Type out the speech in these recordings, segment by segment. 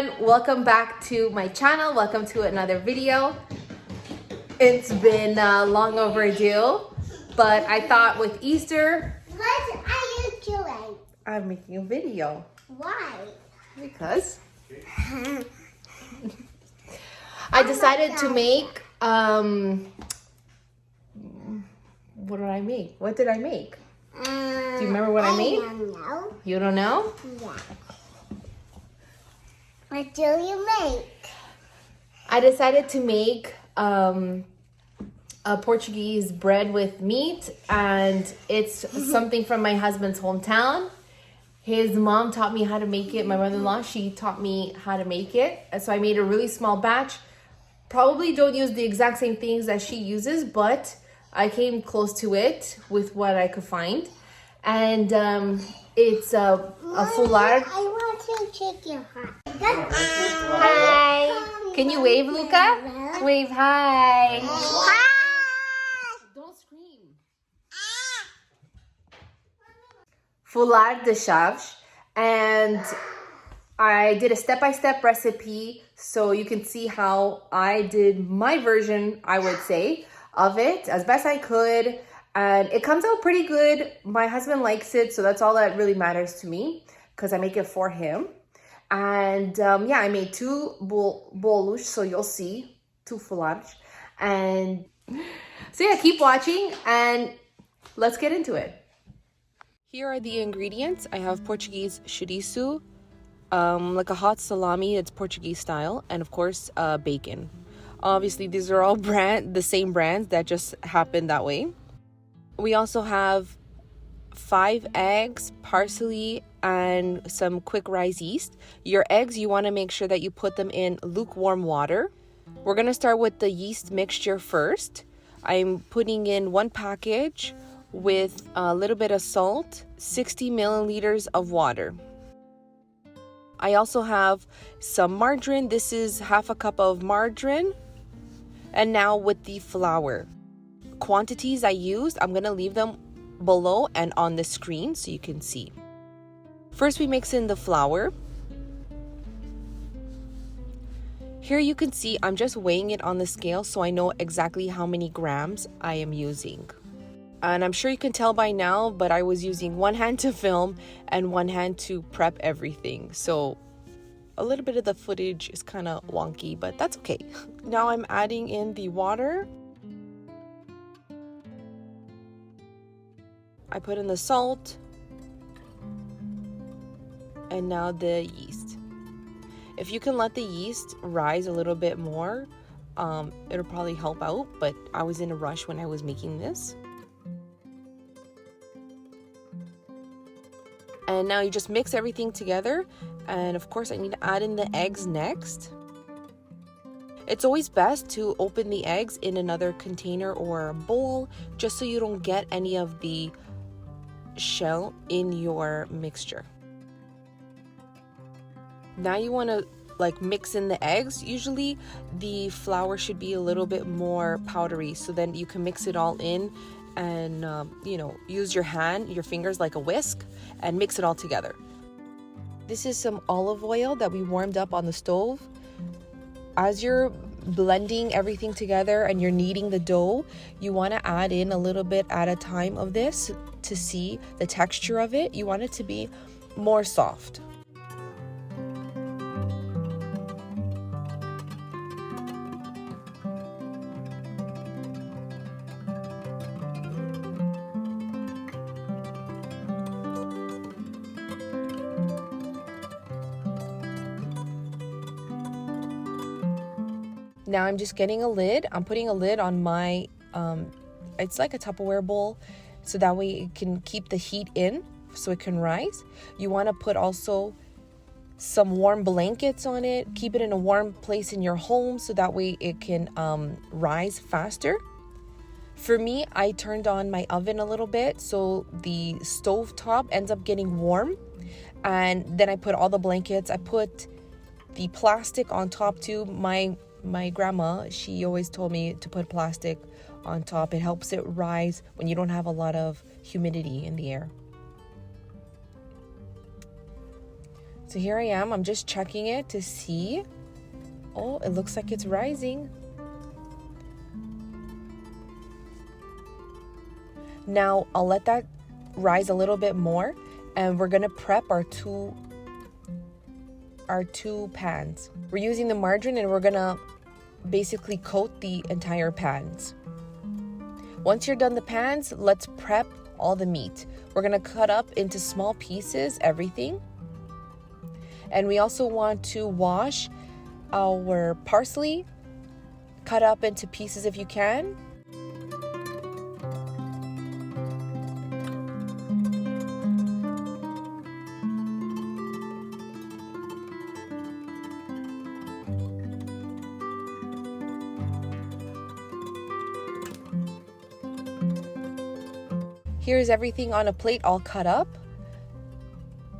everyone, welcome back to my channel. Welcome to another video. It's been long overdue, but I thought with Easter, What are you doing? I'm making a video. Why? Because I decided to make what did I make? What did I make? Do you remember what I made? I don't know. You don't know? Yeah. What do you make? I decided to make a Portuguese bread with meat, and it's something from my husband's hometown. His mom taught me how to make it. My mother-in-law, she taught me how to make it. And so I made a really small batch. Probably don't use the exact same things that she uses, but I came close to it with what I could find. And it's a folar. I want to check your heart. Hi. Can you wave, Luca? Wave hi. Don't scream. Folar de Chaves, and I did a step-by-step recipe so you can see how I did my version, I would say, of it as best I could, and it comes out pretty good. My husband likes it, so that's all that really matters to me because I make it for him. And yeah, I made two bolos, so you'll see, two folares. And so yeah, keep watching and let's get into it. Here are the ingredients. I have Portuguese chourico, like a hot salami, it's Portuguese style, and of course bacon. Obviously these are all the same brands that just happened that way. We also have 5 eggs, parsley, and some quick rise yeast. Your eggs, you want to make sure that you put them in lukewarm water. We're going to start with the yeast mixture first. I'm putting in 1 package with a little bit of salt, 60 milliliters of water. I also have some margarine. This is half a cup of margarine. And now with the flour. Quantities I used, I'm going to leave them below and on the screen so you can see. First we mix in the flour. Here you can see I'm just weighing it on the scale so I know exactly how many grams I am using. And I'm sure you can tell by now, but I was using one hand to film and one hand to prep everything. So a little bit of the footage is kind of wonky, but that's okay. Now I'm adding in the water. I put in the salt. And now the yeast. If you can let the yeast rise a little bit more, it'll probably help out, but I was in a rush when I was making this. And now you just mix everything together. And of course I need to add in the eggs next. It's always best to open the eggs in another container or a bowl, just so you don't get any of the shell in your mixture. Now you want to mix in the eggs. Usually the flour should be a little bit more powdery, so then you can mix it all in and use your fingers like a whisk and mix it all together. This is some olive oil that we warmed up on the stove. As you're blending everything together and you're kneading the dough, you want to add in a little bit at a time of this to see the texture of it. You want it to be more soft. Now I'm just getting a lid. I'm putting a lid on my, it's like a Tupperware bowl, so that way it can keep the heat in so it can rise. You want to put also some warm blankets on it. Keep it in a warm place in your home so that way it can rise faster. For me, I turned on my oven a little bit so the stove top ends up getting warm. And then I put all the blankets. I put the plastic on top too. My grandma, she always told me to put plastic on top. It helps it rise when you don't have a lot of humidity in the air. So here I am. I'm just checking it to see. Oh, it looks like it's rising. Now I'll let that rise a little bit more, and we're gonna prep our two pans. We're using the margarine, and we're gonna basically coat the entire pans. Once you're done the pans, let's prep all the meat. We're gonna cut up into small pieces everything. And we also want to wash our parsley, cut up into pieces if you can. Here's everything on a plate all cut up.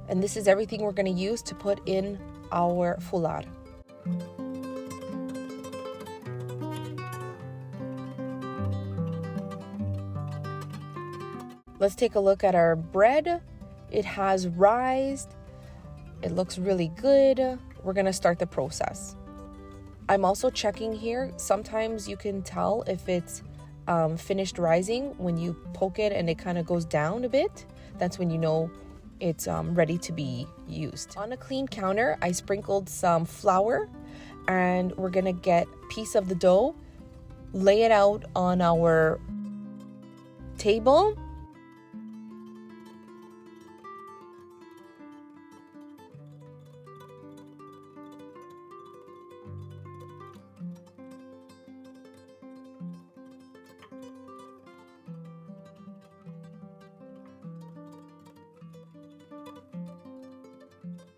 And this is everything we're going to use to put in our foulard. Let's take a look at our bread. It has rised. It looks really good. We're going to start the process. I'm also checking here. Sometimes you can tell if it's finished rising when you poke it and it kind of goes down a bit. That's when you know it's ready to be used. On a clean counter, I sprinkled some flour, and we're gonna get a piece of the dough, lay it out on our table.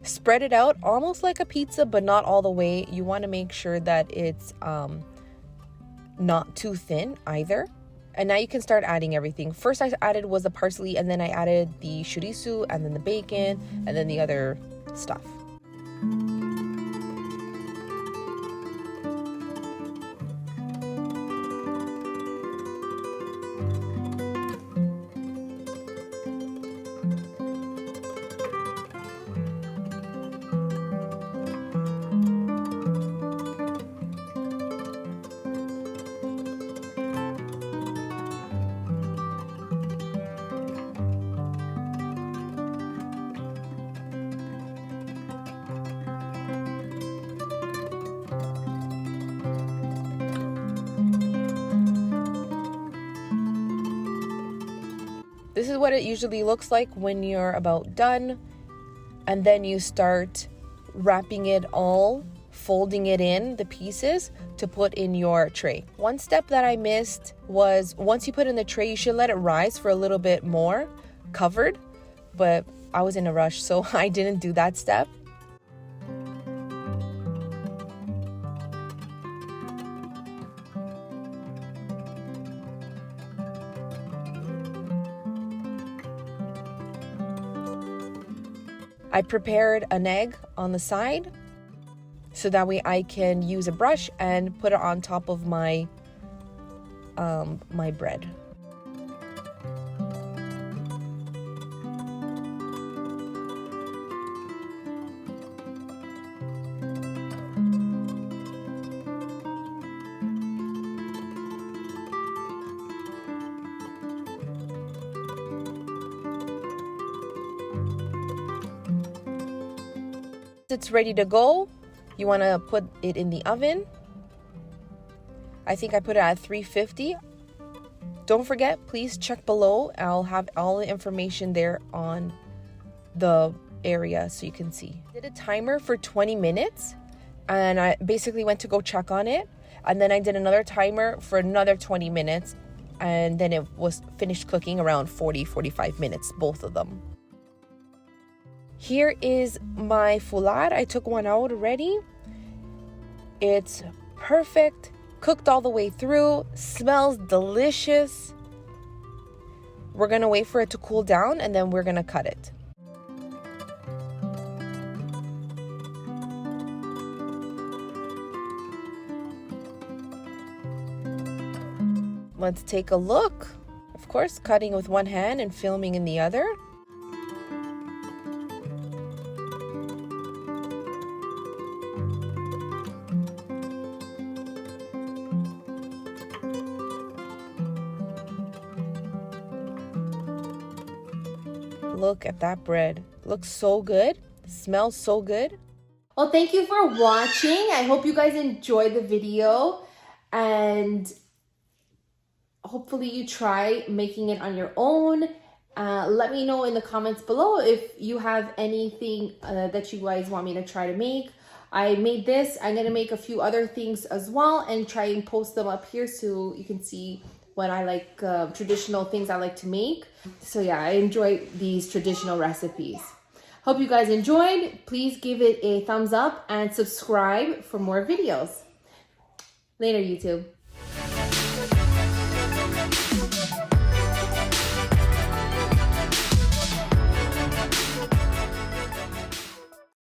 Spread it out almost like a pizza, but not all the way. You want to make sure that it's not too thin either. And now you can start adding everything. First I added was the parsley, and then I added the chorizo, and then the bacon, and then the other stuff. This is what it usually looks like when you're about done, and then you start wrapping it all, folding it in the pieces to put in your tray. One step that I missed was once you put in the tray, you should let it rise for a little bit more covered, but I was in a rush, so I didn't do that step. I prepared an egg on the side so that way I can use a brush and put it on top of my my bread. It's ready to go. You want to put it in the oven. I think I put it at 350. Don't forget, please check below. I'll have all the information there on the area so you can see. I did a timer for 20 minutes, and I basically went to go check on it, and then I did another timer for another 20 minutes, and then it was finished cooking around 45 minutes, both of them. Here is my foulard. I took one out already. It's perfect, cooked all the way through, smells delicious. We're gonna wait for it to cool down, and then we're gonna cut it. Let's take a look. Of course, cutting with one hand and filming in the other. Look at that bread. Looks so good. Smells so good. Well, thank you for watching. I hope you guys enjoyed the video, and hopefully you try making it on your own. Let me know in the comments below if you have anything that you guys want me to try to make. I made this. I'm going to make a few other things as well and try and post them up here so you can see what I like, traditional things I like to make. So yeah, I enjoy these traditional recipes. Hope you guys enjoyed. Please give it a thumbs up and subscribe for more videos. Later, YouTube.